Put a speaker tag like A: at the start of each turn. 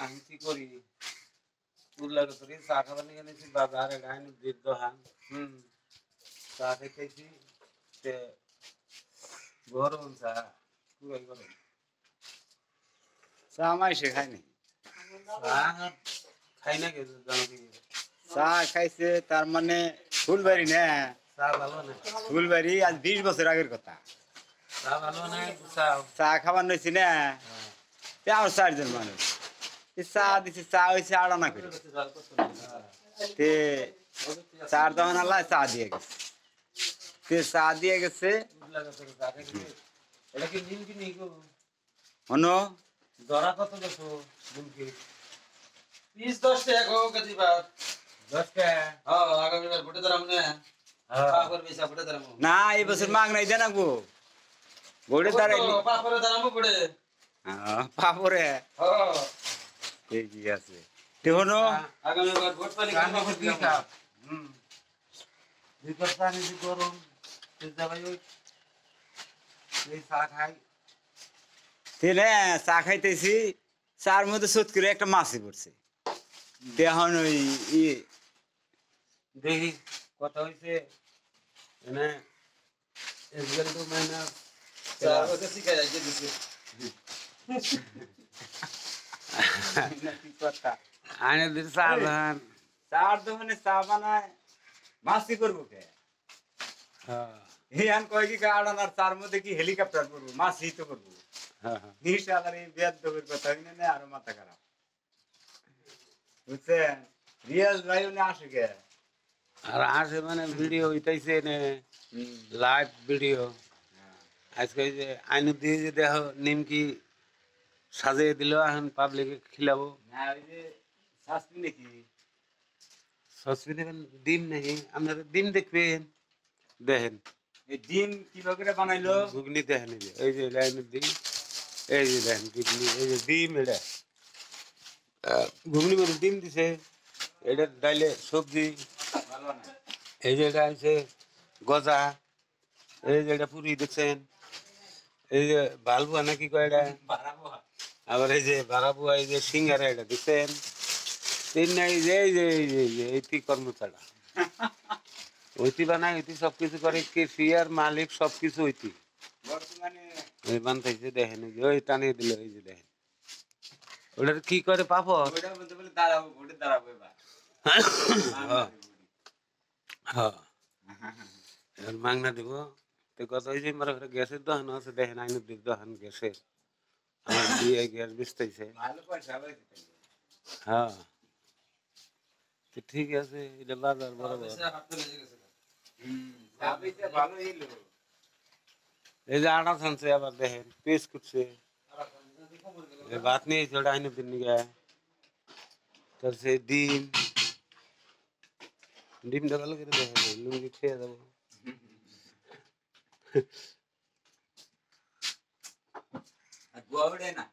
A: আমি কি করি উল্লাগ করি চা খাবার নিয়ে গেছি বাজারে গাইনি দীর্ঘ হান চা খেয়েছি গরম চা খুবই গরম
B: চা মাইসে খায়নি
A: চা খাই না কিছু
B: চা খাইছে তার মানে ফুলবাড়ি না
A: চা ভালো না
B: ফুলবাড়ি আজ 20 বছর আগের কথা
A: চা ভালো না চা
B: চা খাবার নইছি না আমার 4 জন মানুষ চা দিছি চা হয়েছে আড়ানা করে তে 4 দোকান আল্লাহ চা দিয়ে গেছে তে চা দিয়ে গেছে
A: এটা কি নিন কি নেই গো
B: হনো
A: দরা কত দেখো নিমকি
C: 20-10 টাকা গো কতিবার
A: 10 টাকা
C: হ্যাঁ আগামীবার ভোটে দাঁড়াম না পাপড় বেচা ভোটে দাঁড়ামু
B: না এই বছর মাগ নাই দেনা গো ভোটে দাঁড়াইলি
C: পাপড়ে দাঁড়ামু ভোটে
B: পাপরে
C: হ্যাঁ
B: ঠিকই আছে তে হনো
C: আগামীবার ভোট পালি
A: কানে করে দিয়ে খাও দুই পাঁচ পানি দি গরম তেজা ভাই ওই এই চা খাই
B: তেলে চা খাইতেছি চার মধ্যে সত করে একটা মাছি পড়ছে এখন ওই
A: দেখি কত হয়েছে এনে এসগেল তো মাইনা
C: চার ওকে শিখা যায় যে দিছে
B: কথা
A: আনে দিন চা ধান
B: চার দোকানে চা বানায় মাছি করবো কে এই আন কয় কি আড়ানার চার মধ্যে কি হেলিকপ্টার করবো মাছি তো করবো নিশালার এই বেদ দেবের কথা হইনে না আরো মাথা খারাপ বুঝছেন রিয়াজ ভাই উনি আসে কে
A: আর আসে মানে ভিডিও হইতাইছে নে লাইভ ভিডিও আজকে যে আইনু দিয়ে যে দেখো নিমকি সাজিয়ে দিল এখন পাবলিকে খিলাবো
B: না ওই যে শাস্তি নাকি
A: সসপি দেবেন ডিম নাকি আপনারা ডিম দেখবেন দেখেন
B: এই ডিম কিভাবে করে বানাইলো
A: ঘুগনি দেখেন এই যে লাইনের ডিম এই যে দেখেন ঘুগনি এই যে ডিম এটা ঘুগনি মানে ডিম দিছে এটা ডাইলে সবজি
B: ভালো না
A: এই যে এটা আছে গজা এই যে এটা পুরি দেখছেন এই যে বালবুয়া নাকি কয় এটা
B: বাড়াবো
A: আবার এই যে বারাবুয়া এই যে সিঙ্গারা এটা দেখছেন তিন নাই যে এই যে এই যে এইটি কর্মচারা ওইটি বানায় ওইটি সবকিছু করে কেশিয়ার মালিক সবকিছু ওইটি
B: বর্তমানে
A: ওই বানতাইছে দেখেন এই যে ওই টানিয়ে দিল এই যে দেখেন ওটার কি করে পাপড়
B: ওইটা বলতে বলে দাঁড়াবো ভোটে দাঁড়াবো এবার
A: হ্যাঁ এবার মাংনা দিব তো কত হয়েছে আমার গ্যাসের দোকান আছে দেখেন আইনুদ্দির দোকান গ্যাসের আমার দিয়ে গ্যাস বেচতেছে
B: ভালো পয়সা পাইছে
A: হ্যাঁ তো ঠিক আছে এটা বাজার বরাবর
B: ভালো এলো
A: এই যে আটা ছানছে আবার দেখেন পেস করছে ভাত নিয়েছে ওটা আইনুদ্দিন নিয়ে তার সে ডিম ডিমটা ভালো করে দেখে লুঙ্গি খেয়ে যাবো
B: আর গোয়া না